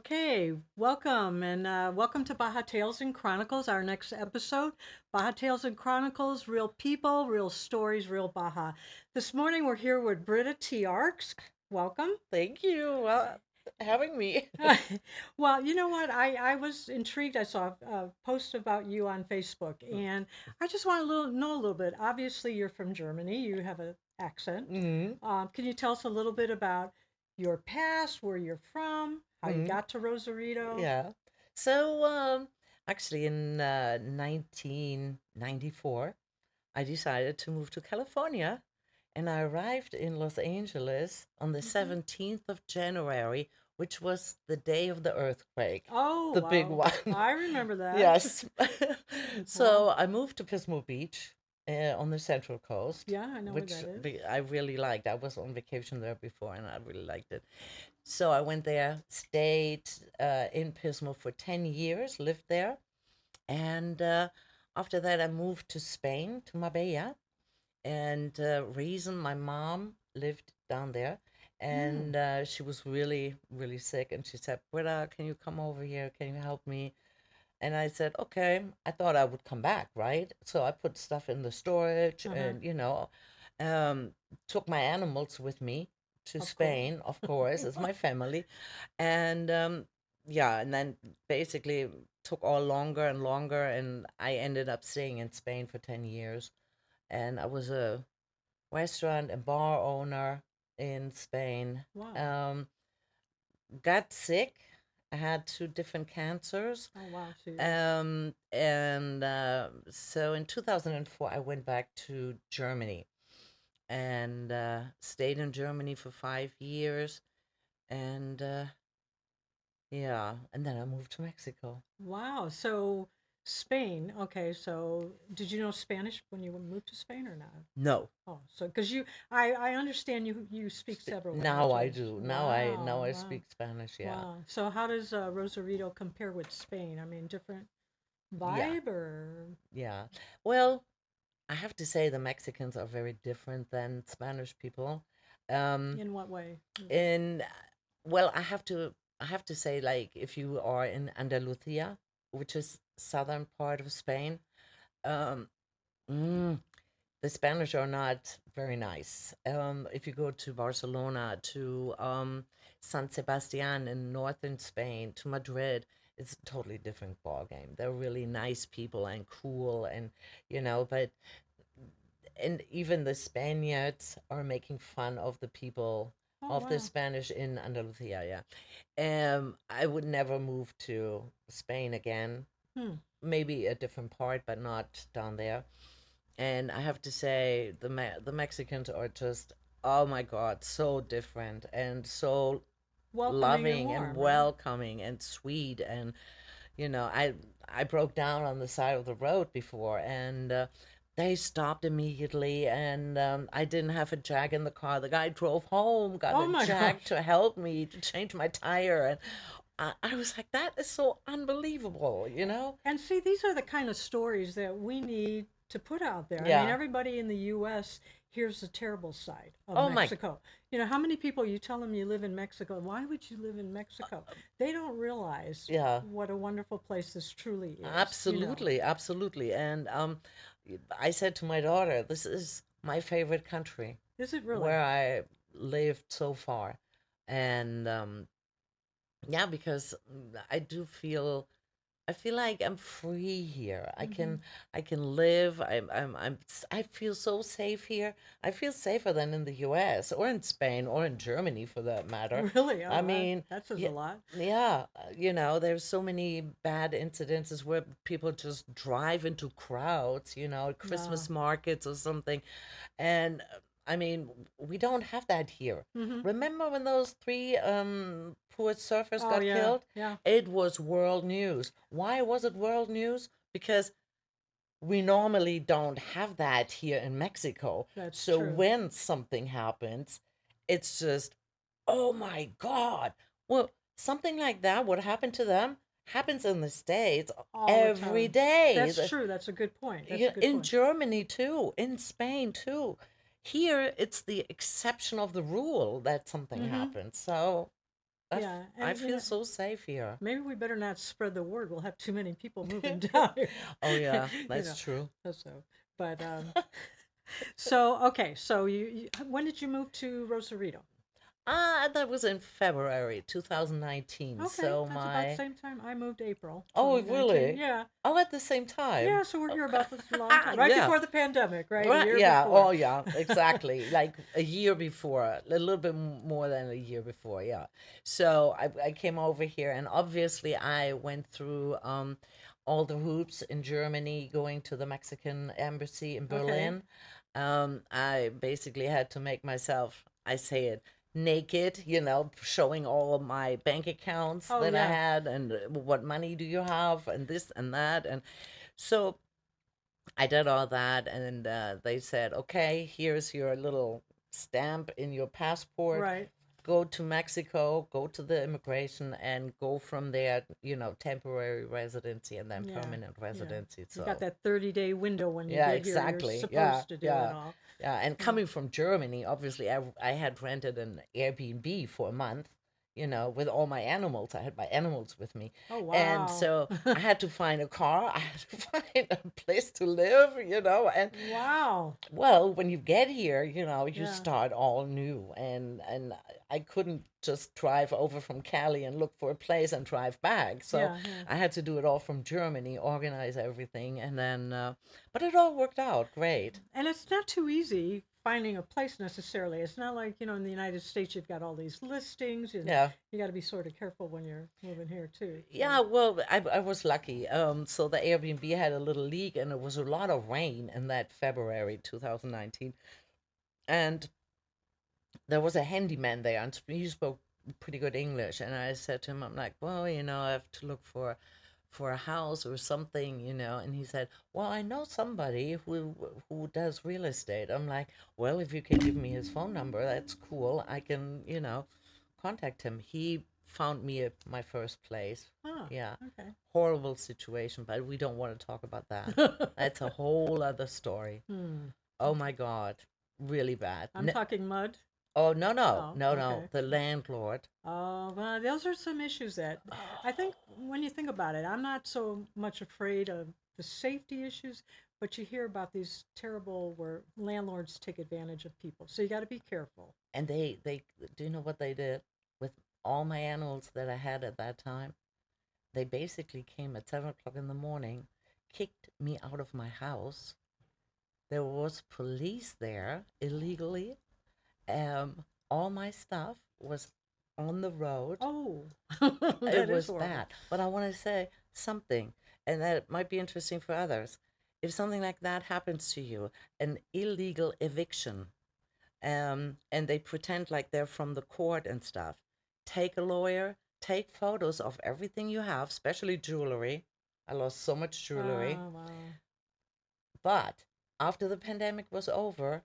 Okay, welcome and welcome to Baja Tales and Chronicles, our next episode. Baja Tales and Chronicles, real people, real stories, real Baja. This morning we're here with Britta Tiarks. Welcome. Thank you. Well, having me. Well, you know what? I was intrigued. I saw a post about you on Facebook, and I just want to know a little bit. Obviously, you're from Germany. You have an accent. hmm Can you tell us a little bit about your past, where you're from, how you hmm got to Rosarito? Yeah. So, actually, in 1994, I decided to move to California, and I arrived in Los Angeles on the Mhm. 17th of January, which was the day of the earthquake, Oh, the big wow. one. I remember that. Yes. Wow. So I moved to Pismo Beach on the Central Coast, Yeah, I know where which that is. I really liked. I was on vacation there before, and I really liked it. So I went there, stayed in Pismo for 10 years, lived there. And after that, I moved to Spain, to Marbella. And reason my mom lived down there. Hmm. And she was really, really sick. And she said, Britta, can you come over here? Can you help me? And I said, okay. I thought I would come back, right? So I put stuff in the storage Uh-huh. and, um, took my animals with me to Of course. Spain, of course, as my family. And yeah, and then basically took all longer and longer. And I ended up staying in Spain for 10 years. And I was a restaurant and bar owner in Spain. Wow. Um, got sick. I had two different cancers. Oh, wow. So you're, And so in 2004, I went back to Germany and stayed in Germany for 5 years. And yeah, and then I moved to Mexico. wow. So Spain. Okay. So did you know Spanish when you moved to Spain or not? No, Oh, so because I understand you speak several now I languages. do. Now Wow. I Wow. speak Spanish. Yeah, Wow. So how does Rosarito compare with Spain? I mean, different yeah, vibe or yeah. Well, I have to say the Mexicans are very different than Spanish people. Um, in what way is that? in well, I have to say, like, if you are in Andalusia, which is southern part of Spain, um, mm, the Spanish are not very nice. If you go to Barcelona, to San Sebastian in northern Spain, to Madrid, it's a totally different ball game. They're really nice people and cool, and but and even the Spaniards are making fun of the people Oh, of the wow. Spanish in Andalusia. I would never move to Spain again. Hmm. Maybe a different part, but not down there. And I have to say, the Mexicans are just, oh my God, so different and so Welcoming and loving and warm, right? welcoming and sweet. And you know, I broke down on the side of the road before, and they stopped immediately, and I didn't have a jack in the car. The guy drove home, got Oh a my jack gosh. to help me to change my tire, and I was like, that is so unbelievable, you know? And see, these are the kind of stories that we need to put out there. I mean, Yeah. everybody in the U.S. hears the terrible side of Oh my, Mexico. You know, how many people you tell them you live in Mexico? Why would you live in Mexico? They don't realize yeah, what a wonderful place this truly is, you know. absolutely, absolutely. And I said to my daughter, this is my favorite country Is it really? where I lived so far. And yeah, because I feel like I'm free here. I Hmm. can I can live. I feel so safe here. I feel safer than in the US or in Spain or in Germany for that matter. Really? I Oh, mean, that says a yeah, lot. yeah, there's so many bad incidences where people just drive into crowds, at No. Christmas markets or something. And I mean, we don't have that here. Hmm. Remember when those three poor surfers Oh, got yeah. killed? Yeah. It was world news. Why was it world news? Because we normally don't have that here in Mexico. That's So true. when something happens, it's just, oh my God. Well, something like that, what happened to them, happens in the States All the every time. day. That's true. That's a good point. That's a Yeah, good in point. Germany too, in Spain too. Here, it's the exception of the rule that something Hmm. happens. So, Yeah, I and feel so safe here. maybe we better not spread the word. We'll have too many people moving down here. Oh yeah, you that's know, true. so, but so okay, so you when did you move to Rosarito? That was in February 2019. Okay, So that's about the my same time I moved, April oh 2019. really? Yeah, Oh, at the same time. yeah. So we're Oh, here about this long time, right yeah. before the pandemic, right? A Right, year yeah. before. Oh yeah, exactly. Like a year before, a little bit more than a year before. Yeah. So I came over here, and obviously I went through all the hoops in Germany, going to the Mexican embassy in Okay. Berlin. I basically had to make myself, I say it, naked, showing all of my bank accounts Oh that I yeah. had, and what money do you have, and this and that. And so I did all that, and they said, okay, here's your little stamp in your passport. Right. Go to Mexico, go to the immigration, and go from there, temporary residency and then Yeah. permanent Yeah. residency. You got So, that 30-day window when you yeah, get here. You're exactly. Yeah, supposed to do it yeah, all. yeah. And Yeah. coming from Germany, obviously, I had rented an Airbnb for a month, with all my animals. I had my animals with me. Oh And wow. so I had to find a car, I had to find a place to live, and Wow. well, when you get here, you Yeah. start all new, and I couldn't just drive over from Cali and look for a place and drive back. So Yeah. Yeah. I had to do it all from Germany, organize everything, and then, but it all worked out great. And it's not too easy finding a place necessarily. It's not like, in the United States you've got all these listings and Yeah. you got to be sort of careful when you're moving here too. So, Yeah, well, I was lucky. So the Airbnb had a little leak, and it was a lot of rain in that February 2019. And there was a handyman there, and he spoke pretty good English. And I said to him, I'm like, well, I have to look for a house or something, And he said, well, I know somebody who does real estate. I'm like, well, if you can give me his phone number, that's cool. I can, contact him. He found me my first place. ah, Yeah, okay. horrible situation, but we don't want to talk about that. That's a whole other story. hmm. Oh my God, really bad. I'm talking mud. Oh, no, no, Oh, no, no. okay. The landlord. Oh, well, those are some issues that I think when you think about it, I'm not so much afraid of the safety issues, but you hear about these terrible where landlords take advantage of people. So you got to be careful. And they, do you know what they did with all my animals that I had at that time? They basically came at 7 o'clock in the morning, kicked me out of my house. There was police there illegally. All my stuff was on the road. Oh, It that is was horrible. bad. But I want to say something, and that might be interesting for others. If something like that happens to you, an illegal eviction, and they pretend like they're from the court and stuff, take a lawyer, take photos of everything you have, especially jewelry. I lost so much jewelry. Oh, wow. But after the pandemic was over,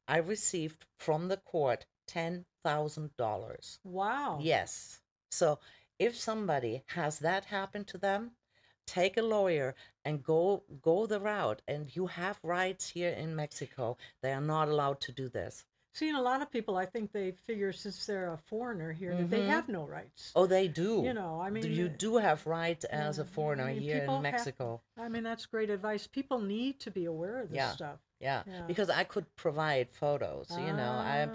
I received from the court $10,000. Wow. Yes. So if somebody has that happen to them, take a lawyer and go the route. And you have rights here in Mexico. They are not allowed to do this. Seeing a lot of people, I think they figure since they're a foreigner here that they Mm-hmm. have no rights. Oh, they do. I mean, You do have rights yeah, as a I foreigner mean, here in people have, Mexico. I mean, that's great advice. People need to be aware of this Yeah, stuff. yeah. Yeah. Because I could provide photos. Ah,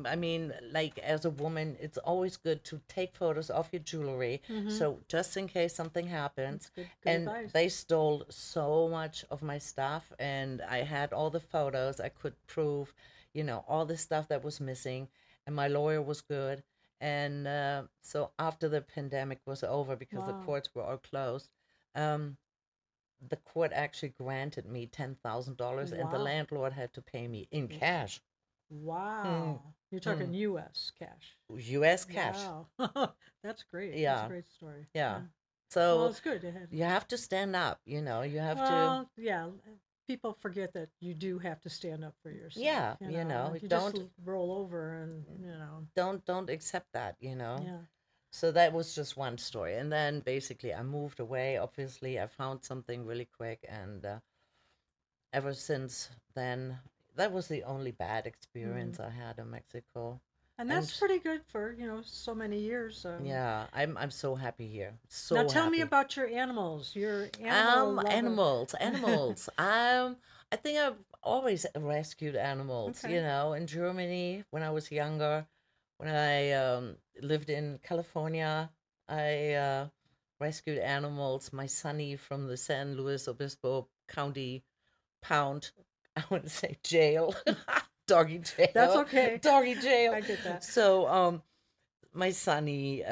I mean, like as a woman, it's always good to take photos of your jewelry. mm-hmm. So just in case something That's happens. good And advice. they stole so much of my stuff, and I had all the photos. I could prove, all the stuff that was missing, and my lawyer was good. And so after the pandemic was over, because the Wow. courts were all closed, um, the court actually granted me $10,000, and the Wow. landlord had to pay me in cash. Hmm. Wow. You're Hmm. talking U.S. cash. U.S. cash. Wow. That's great. That's a Yeah, great story. yeah. Yeah. Well, So it's good. It had, you have to stand up. You have to. well, yeah. People forget that you do have to stand up for yourself. Yeah, If you just don't roll over and don't accept that. yeah. So that was just one story, and then basically I moved away. Obviously, I found something really quick, and ever since then, that was the only bad Mm. experience I had in Mexico. And that's And pretty good for, so many years. yeah, I'm so happy here. Now So tell me happy. about your animals. You're animal lover. Animals. I think I've always rescued animals, Okay. in Germany when I was younger, when I lived in California, I rescued animals. My sonny from the San Luis Obispo County Pound, I want to say jail, doggy That's jail, okay. doggy jail. I get that. So, my sonny,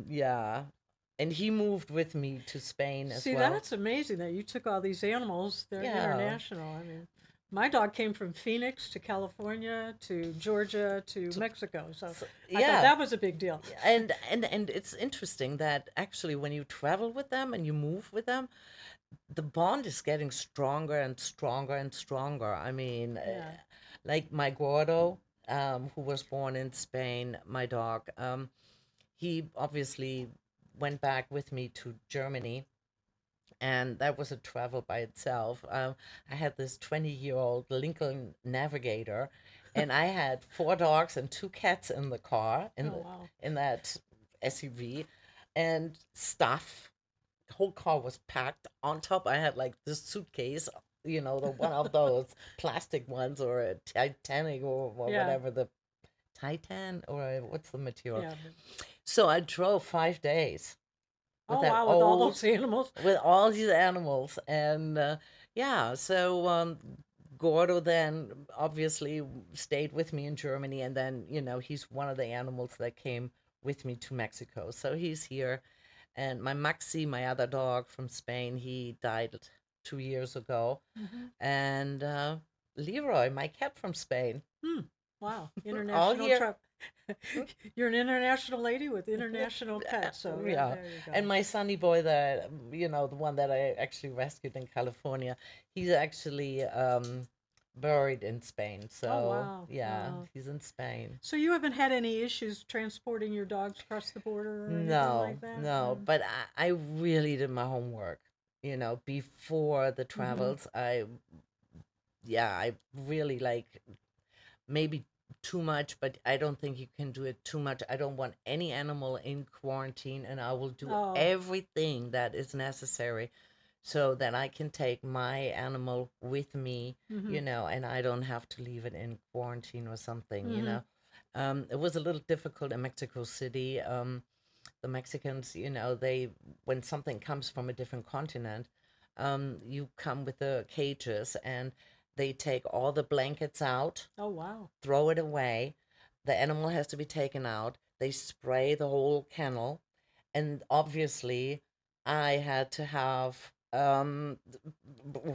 yeah, and he moved with me to Spain as See, well. that's amazing that you took all these animals. They're Yeah. international. I mean, my dog came from Phoenix to California to Georgia to So, Mexico. So I thought yeah, that was a big deal. and it's interesting that actually when you travel with them and you move with them, the bond is getting stronger and stronger and stronger. I mean, Yeah. like my Gordo, who was born in Spain, my dog, he obviously went back with me to Germany, and that was a travel by itself. I had this 20-year-old Lincoln Navigator, and I had four dogs and two cats in the car Oh, wow. in that SUV, and stuff. The whole car was packed. On top, I had like this suitcase, the one of those plastic ones, or a Titanic, or Yeah. whatever, the Titan, or what's the material. Yeah. So I drove 5 days with Oh, that wow. With all old those animals. with all these animals. And yeah, so Gordo then obviously stayed with me in Germany, and then he's one of the animals that came with me to Mexico, so he's here. And my Maxi, my other dog from Spain, he died 2 years ago. Hmm. And Leroy, my cat from Spain, Hmm. Wow. all International here. truck. You're an international lady with international pets. So, yeah, Yeah, there you go. and my sunny boy, that the one that I actually rescued in California, he's actually buried in Spain. Oh, So wow. yeah, Wow. he's in Spain. So you haven't had any issues transporting your dogs across the border or anything No, like that? no, but I really did my homework. Before the Mm-hmm. travels, yeah, I really like, maybe too much, but I don't think you can do it too much. I don't want any animal in quarantine, and I will do Oh. everything that is necessary so that I can take my animal with me, Mm-hmm. and I don't have to leave it in quarantine or something. Mm-hmm. It was a little difficult in Mexico City. The Mexicans, when something comes from a different continent, you come with the cages, and they take all the blankets out, Oh, wow. throw it away. The animal has to be taken out. They spray the whole kennel. And obviously, I had to have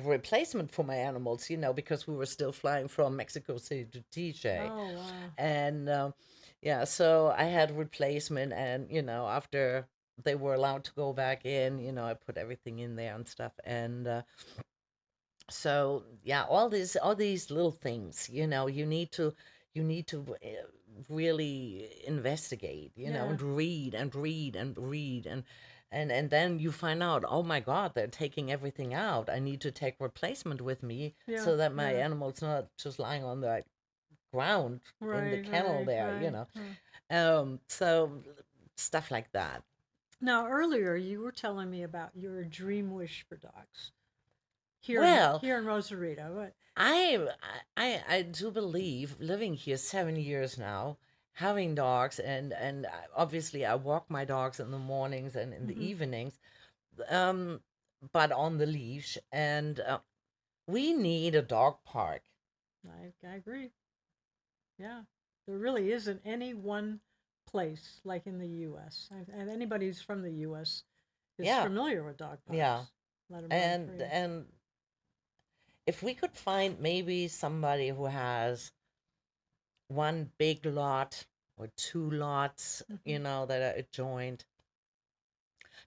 replacement for my animals, because we were still flying from Mexico City to TJ. Oh, wow. And yeah, so I had replacement. And, after they were allowed to go back in, I put everything in there and stuff. And so yeah, all these little things, you need to really investigate, Yeah. and read and read and read. And then you find out, oh my god, they're taking everything out. I need to take replacement with me Yeah. so that my Yeah. animal's not just lying on the ground in the Right, kennel right, there. right. So stuff like that. Now, earlier you were telling me about your dream wish for dogs here in Well, here in Rosarito. What? I I do believe, living here 7 years now, having dogs, and obviously I walk my dogs in the mornings and in the Mm-hmm. evenings, um, but on the leash, and we need a dog park. I agree. Yeah. There really isn't any one place like in the U.S. And anybody who's from the U.S. is Yeah, familiar with dog yeah, parks. Let them run and free. and if we could find maybe somebody who has one big lot or two lots, Mm-hmm. that are adjoined.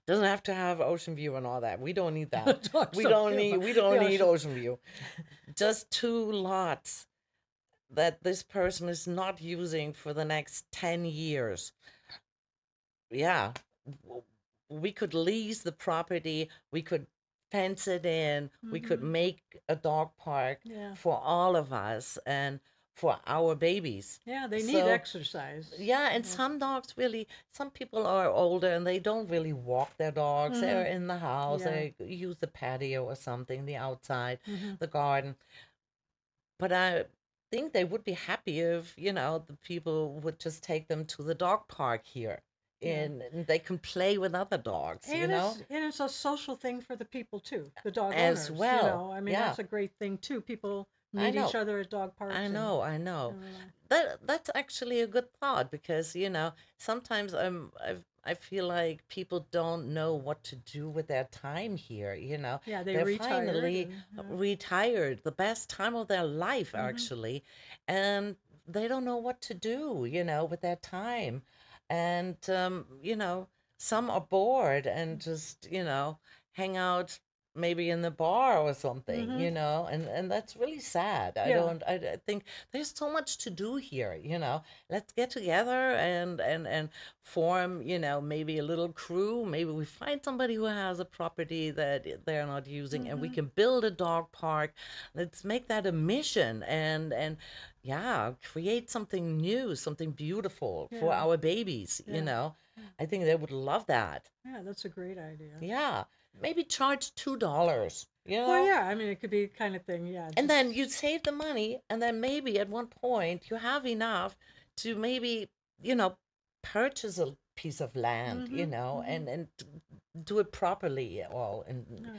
Doesn't have to have ocean view and all that. We don't need that. Dogs We don't don't care need about we the don't need ocean. ocean view. Just two lots that this person is not using for the next 10 years. Yeah. We could lease the property, we could fence it in, we could Mm-hmm. make a dog park Yeah. for all of us, and for our babies. Yeah, they need So exercise. yeah, and some dogs really, some people are older and they don't really walk their dogs. Mm-hmm. They're in the house, Yeah. they use the patio or something, the outside, Mm-hmm. the garden. But I think they would be happy if, the people would just take them to the dog park here Yeah. and they can play with other dogs, And it's a social thing for the people too, the dog as owners. well. I mean, Yeah, that's a great thing too. People I meet each know. other at dog I parks and know, I know. and rely. That's actually a good thought because sometimes I feel like people don't know what to do with their time here. Yeah, they They're retired finally and retired, the best time of their life mm-hmm. actually, and they don't know what to do. With their time, and some are bored and just hang out maybe in the bar or something, Mm-hmm. and that's really sad. I Yeah. don't, I think there's so much to do here. Let's get together and form, maybe a little crew. Maybe we find somebody who has a property that they're not using and we Mm-hmm. can build a dog park. Let's make that a mission and yeah, create something new, something beautiful for Yeah. our babies. Yeah. I think they would love that. Yeah, that's a great idea. Yeah, maybe charge $2, Well, yeah, I mean, it could be the kind of thing, yeah, and just then you save the money, and then maybe at one point you have enough to maybe, you know, purchase a piece of land, mm-hmm. Mm-hmm. and do it properly. Well, and Yeah.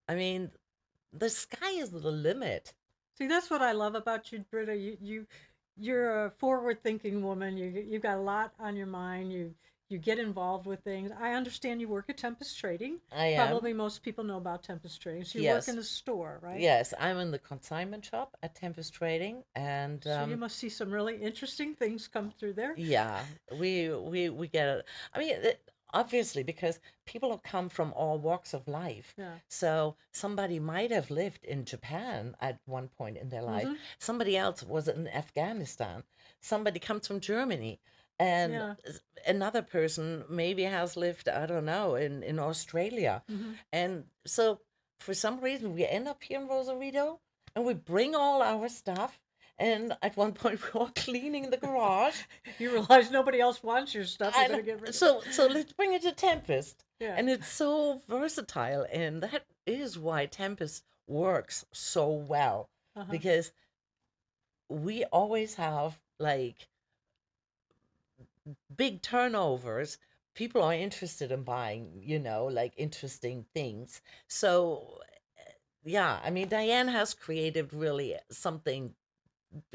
I mean, the sky is the limit. See, that's what I love about you, Britta. You're a forward-thinking woman. You've got a lot on your mind. You get involved with things. I understand you work at Tempest Trading. I am. Probably most people know about Tempest Trading. So you work in Yes, the store, right? yes, I'm in the consignment shop at Tempest Trading, and So you must see some really interesting things come through there. yeah, we get it. I mean, obviously, because people have come from all walks of life. Yeah. So somebody might have lived in Japan at one point in their life. Mm-hmm. Somebody else was in Afghanistan. Somebody comes from Germany, and Yeah. another person maybe has lived, I don't know, in Australia. Mm-hmm. And so for some reason, we end up here in Rosarito, and we bring all our stuff. And at one point, we were cleaning the garage. You realize nobody else wants your stuff. You're And gonna get rid of it. so let's bring it to Tempest. Yeah. And it's so versatile, and that is why Tempest works so well Uh-huh. because we always have like big turnovers. People are interested in buying, like interesting things. So, yeah, I mean, Diane has created really something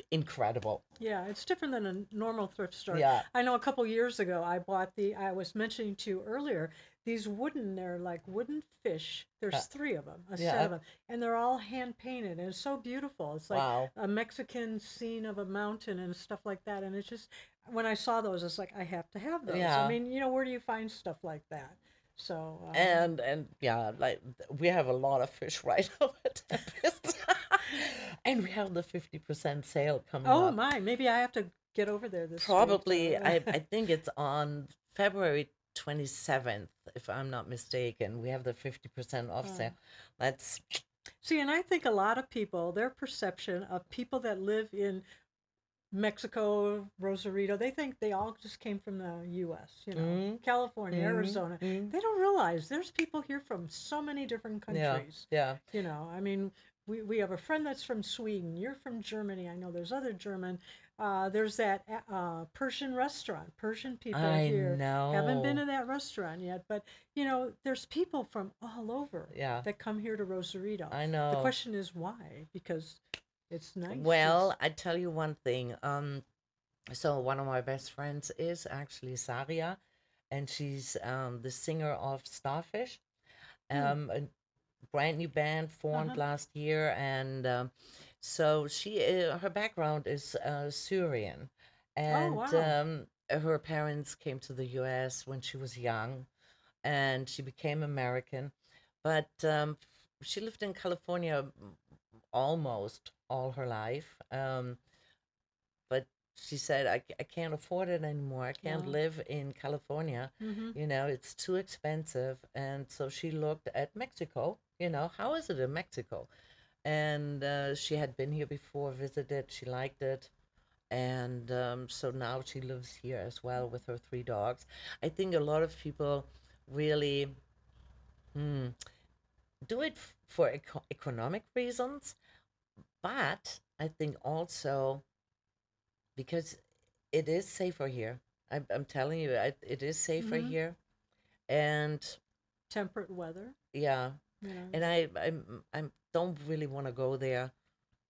incredible. Yeah, it's different than a normal thrift store. Yeah. I know a couple years ago I bought I was mentioning to you earlier, they're like wooden fish. Uh, There's three of them, a set yeah. of them, and they're all hand painted, and it's so beautiful. It's like Wow. a Mexican scene of a mountain and stuff like that. And it's just, when I saw those, it's like, I have to have those. I Yeah. mean, where do you find stuff like that? So, And yeah, like we have a lot of fish right over Tempest. And we have the 50% sale coming oh up. my, maybe I have to get over there this week. Probably, I think it's on February 27th, if I'm not mistaken. We have the 50% off uh, sale. That's See, and I think a lot of people, their perception of people that live in Mexico, Rosarito, they think they all just came from the US, mm, California, mm, Arizona. mm. They don't realize there's people here from so many different Yeah, countries. yeah. I mean, we have a friend that's from Sweden. You're from Germany. I know there's other German. There's that Persian restaurant. Persian people I here. Haven't been know. to that restaurant yet, but there's people from all over Yeah, that come here to Rosarito. I The know. question is why? Because it's nice. Well, I tell you one thing. So one of my best friends is actually Saria, and she's the singer of Starfish, Hmm. a brand new band formed Uh-huh. last year, and so her background is Syrian, Oh, and wow. her parents came to the U.S. when she was young, and she became American, but she lived in California almost all her life. But she said, I can't afford it anymore. I can't Wow. live in California. Mm-hmm. It's too expensive. And so she looked at Mexico. How is it in Mexico? And she had been here before, visited. She liked it. And so now she lives here as well with her three dogs. I think a lot of people really hmm, do it for economic reasons, but I think also because it is safer here. I'm telling you, it is safer Mm-hmm. here, and Temperate weather, yeah, you know. and I don't really want to go there,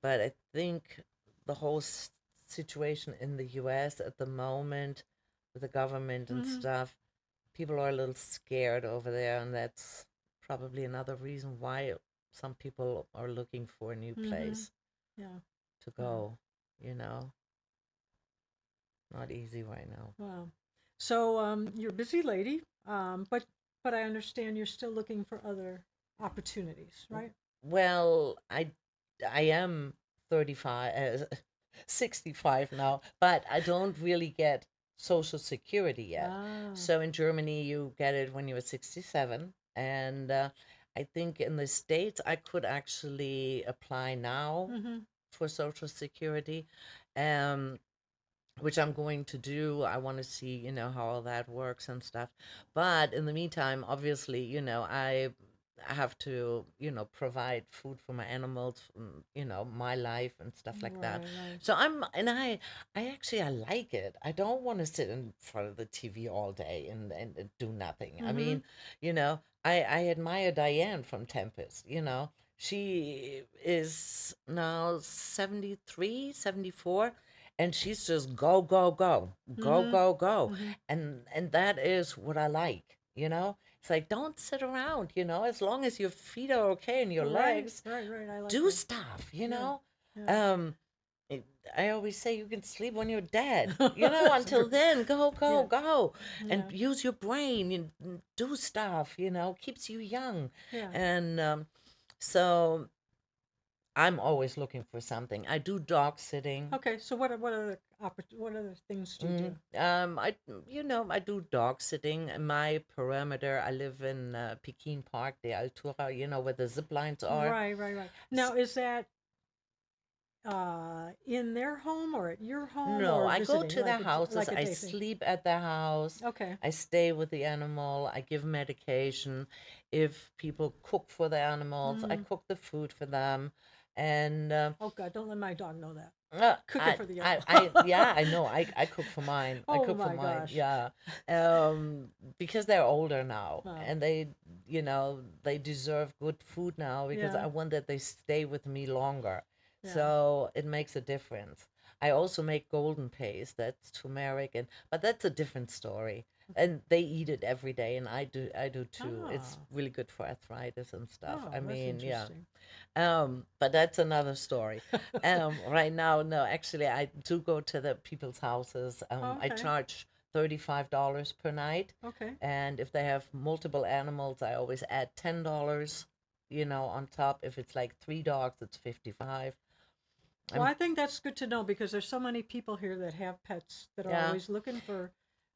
but I think the whole situation in the U.S. at the moment with the government and Mm-hmm. stuff, people are a little scared over there, and that's probably another reason why some people are looking for a new Mm-hmm. place Yeah. to Yeah. go. You know, not easy right now. Wow. So you're a busy lady, but I understand you're still looking for other opportunities, right? Well, I am 35, 65 now, but I don't really get Social Security yet. Ah. So in Germany, you get it when you're 67, and I think in the States I could actually apply now Mm-hmm. for Social Security. Um, which I'm going to do. I want to see, how all that works and stuff. But in the meantime, obviously, I have to, provide food for my animals, my life and stuff like that. Right. Right. So I like it. I don't want to sit in front of the TV all day and do nothing. I Mm-hmm. mean, I admire Diane from Tempest, She is now 73, 74, and she's just go go go go Mm-hmm. go go, Mm-hmm. and that is what I like. It's like, don't sit around, as long as your feet are okay and your Right. legs, Right. Right. I like do it. stuff. Yeah. Yeah. um it- I always say you can sleep when you're dead, That's a until good. then go go Yeah. go and Yeah. use your brain and do stuff, keeps you young. Yeah. And so I'm always looking for something. I do dog sitting. Okay. So what other things do you do? I do dog sitting in my perimeter. I live in Pekin Park, the Altura, where the zip lines are. Right. Right. Right. S Now, is that in their home or at your home no, or I go visiting to their houses. like a I day thing? sleep at their house. Okay. I stay with the animal. I give medication. If people cook for the animals, I Mm. cook the food for them. And Oh God, don't let my dog know that. Uh, Cooking for the animal. yeah, I know. I cook for mine. I Oh cook for my mine. gosh. Yeah, because they're older now, Wow. and they deserve good food now because Yeah. I want that they stay with me longer. Yeah. So it makes a difference. I also make golden paste. That's turmeric, but that's a different story. Okay. And they eat it every day, and I do too. It's Ah. really good for arthritis and stuff. Oh, I that's mean, yeah. interesting. But that's another story. Right now, no, actually, I do go to the people's houses. I Okay. charge $35 per night, Okay. and if they have multiple animals, I always add $10, on top. If it's like three dogs, it's 55. Well, I'm I think that's good to know because there's so many people here that have pets that are Yeah. always looking for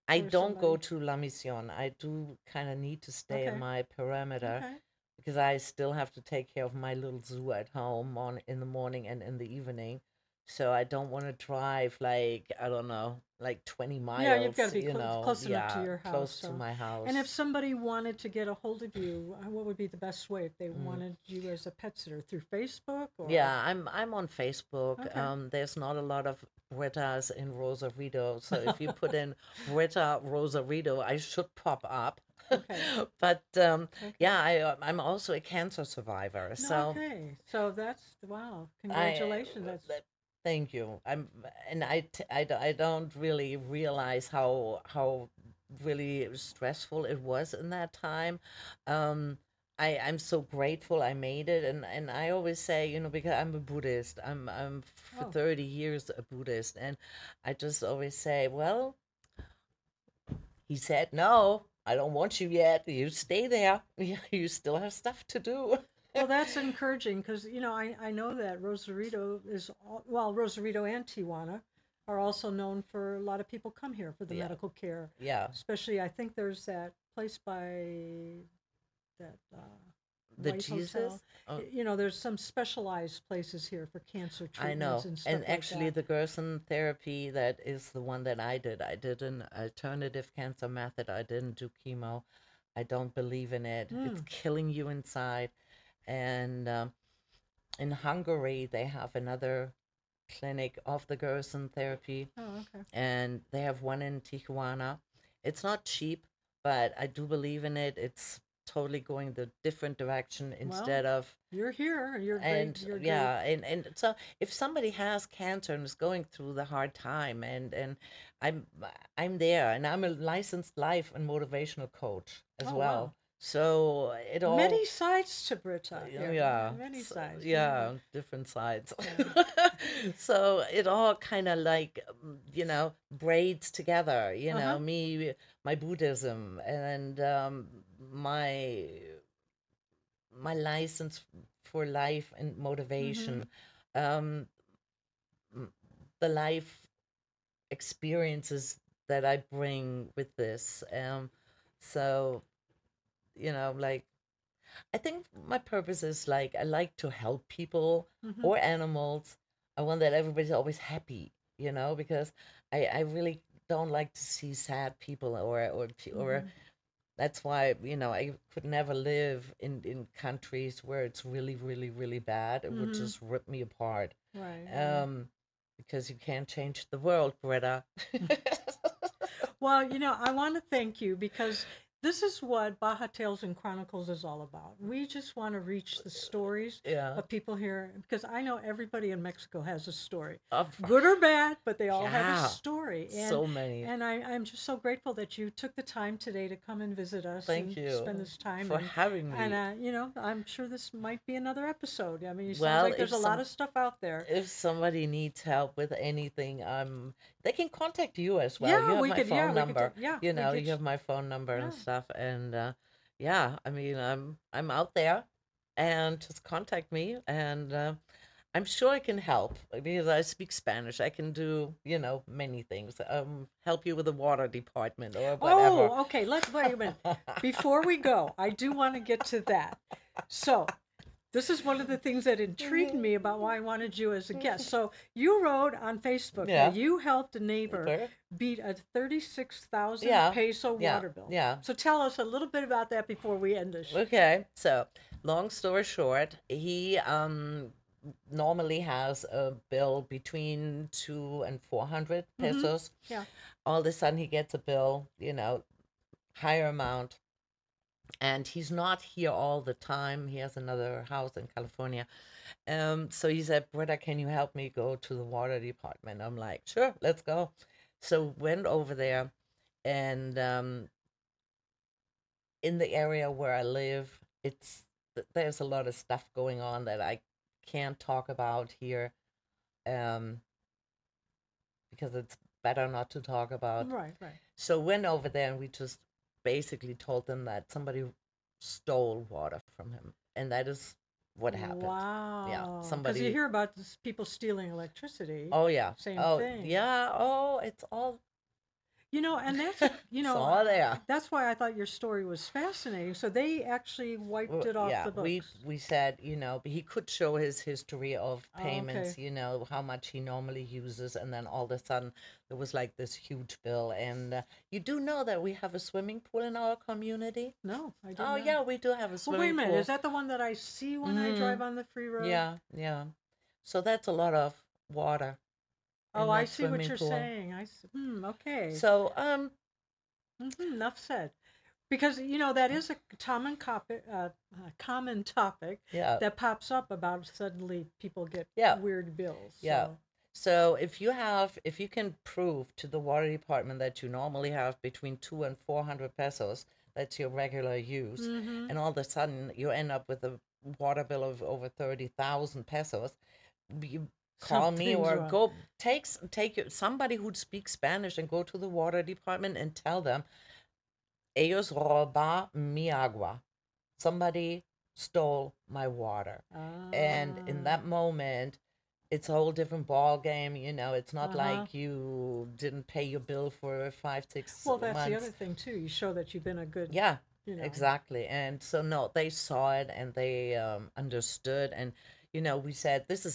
I for don't go somebody. to La Mission. I do kind of need to stay in Okay. my perimeter Okay. because I still have to take care of my little zoo at home in the morning and in the evening. So I don't want to drive like, I don't know, like 20 Yeah, you've got to miles, be close enough to yeah, your house. close to So, my and if house. somebody wanted to get a hold of you, what would be the best way if they Mm. wanted you as a pet sitter through Facebook or? Yeah, I'm on Facebook. Okay. There's not a lot of Brittas in Rosarito, so if you put in Britta Rosarito, I should pop up. Okay. But Okay. yeah, I'm also a cancer survivor, No, so okay. So that's wow. I Congratulations. That's thank you. I don't really realize how really stressful it was in that time. Um, I'm so grateful I made it, and I always say, because I'm a Buddhist, I'm for oh 30 years a Buddhist, and I just always say, well, he said, no, I don't want you yet. You stay there. You still have stuff to do. well, that's encouraging because I know that Rosarito and Tijuana are also known for a lot of people come here for the Yeah, medical care. yeah. Especially, I think there's that place by that The White Hotel. Jesus? Oh, There's some specialized places here for cancer I treatments know. and stuff And like actually, that. the Gerson therapy, that is the one that I did. I did an alternative cancer method. I didn't do chemo. I don't believe in it. It's Mm. killing you inside. And in Hungary, they have another clinic of the Gerson therapy, Oh, okay. and they have one in Tijuana. It's not cheap, but I do believe in it. It's totally going the different direction Well, instead of, you're here. You're great. and You're great. yeah, and so if somebody has cancer and is going through the hard time, and i'm I'm there, and I'm a licensed life and motivational coach as Oh, well, wow. so it all, Many sides to Britta here. yeah, Many so, sides. Yeah. yeah, different sides. Yeah. So it all kind of like, braids together, Uh huh. me, my Buddhism, and my my license for life and Mm-hmm. motivation, um, the life experiences that I bring with this. So, like, I think my purpose is like, I like to help people Mm-hmm. or animals. I want that everybody's always happy, because I really don't like to see sad people, or Mm-hmm. that's why, I could never live in countries where it's really, really, really bad. It would Mm-hmm. just rip me apart. Right. Right. Um, because you can't change the world, Britta. Well, I want to thank you because this is what Baja Tales and Chronicles is all about. We just want to reach the stories Yeah. of people here because I know everybody in Mexico has a story, Of, good or bad, but they all have a yeah. story. And So many. and I'm just so grateful that you took the time today to come and visit us Thank and spend you this time. for having And me. I'm sure this might be another episode. I mean, it sounds Well, like there's a lot of stuff out there. if somebody needs help with anything, they can contact you as well. You Yeah, have we my could. Yeah, phone we could. number. Yeah, we You get. have my phone number and Yeah. stuff. And yeah, I mean, I'm out there, and just contact me, and I'm sure I can help because I speak Spanish. I can do, many things. Help you with the water department or whatever. Oh, okay. Let's wait a minute. Before we go, I do want to get to that. So, this is one of the things that intrigued me about why I wanted you as a guest. So, you wrote on Facebook that Yeah. you helped a neighbor Neighbor. beat a 36,000 Yeah. peso Yeah. water bill. Yeah. So, tell us a little bit about that before we end this. Okay, so long story short, he normally has a bill between 200 and 400 Mm-hmm. pesos. Yeah. All of a sudden, he gets a bill, higher amount, and he's not here all the time. He has another house in California. So he said, Britta, can you help me go to the water department? I'm like, sure, let's go. So went over there, and in the area where I live, there's a lot of stuff going on that I can't talk about here, um, because it's better not to talk about. Right, right. So went over there, and we just basically told them that somebody stole water from him, and that is what happened. Yeah, Wow. Because you somebody. hear about people stealing electricity. Oh yeah. Same Oh thing. yeah. Oh, it's all. And It's all there. that's why I thought your story was fascinating. So they actually wiped Well, it off yeah, the books. we said, he could show his history of Oh, okay. payments, how much he normally uses, and then all of a sudden there was like this huge bill. And you do know that we have a swimming pool in our community? No, I didn't Oh know. yeah, we do have a Well, wait a swimming minute. Is pool. that the one that I see when I Mm-hmm. drive on the free road? Yeah, yeah. So that's a lot of water Oh, in I that see what swimming you're pool. saying. Okay. So Enough said. Because that is a common topic yeah, that pops up about suddenly people get yeah, weird bills. yeah. So, So if you can prove to the water department that you normally have between 200 and 400 pesos, that's your regular use, mm-hmm. and all of a sudden you end up with a water bill of over 30,000 pesos, you call me, Something's or wrong. go somebody who speaks Spanish and go to the water department and tell them, ellos roba mi agua. Somebody stole my water. And in Ah. that moment, it's a whole different ball game. It's not Uh-huh. like you didn't pay your bill for five, six Well, that's the other months. thing too. You show that you've been a good Yeah, you know. Exactly. And so no, they saw it and they understood, and we said this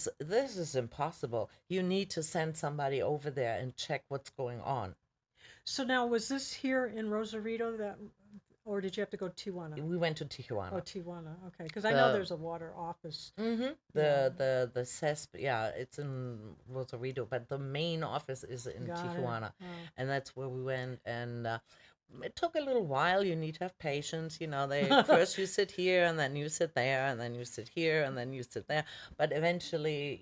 is impossible. You need to send somebody over there and check what's going on. So now, was this here in Rosarito that, or did you have to go to Tijuana? We went to Oh, Tijuana. Tijuana. Okay, because I know The there's a water office. Yeah, the CESP, yeah, it's in Rosarito, but the main office is in got it. Tijuana, Oh. and that's where we went. And it took a little while. You need to have patience. They first you sit here, and then you sit there, and then you sit here, and then you sit there. But eventually,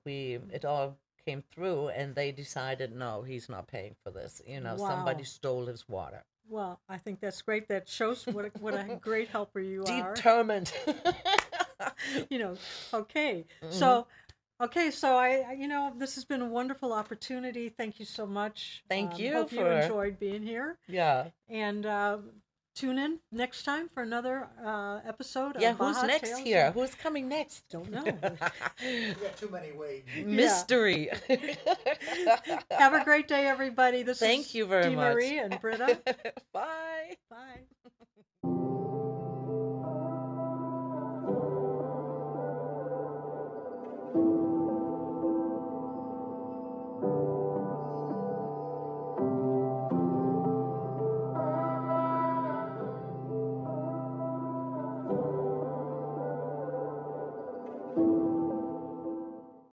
we it all came through, and they decided, no, he's not paying for this. Somebody Wow. stole his water. Well, I think that's great. That shows what a great helper you are. Determined. you know, okay. Hmm. So this has been a wonderful opportunity. Thank you so much. Thank you Hope you for, enjoyed being here. yeah. And tune in next time for another episode Yeah, of who's Baja next Tales. here? Who's coming next? Don't know. We got too many ways. yeah. Mystery. Have a great day, everybody. This Thank is you very Dee much. Marie and Britta. Bye. Bye.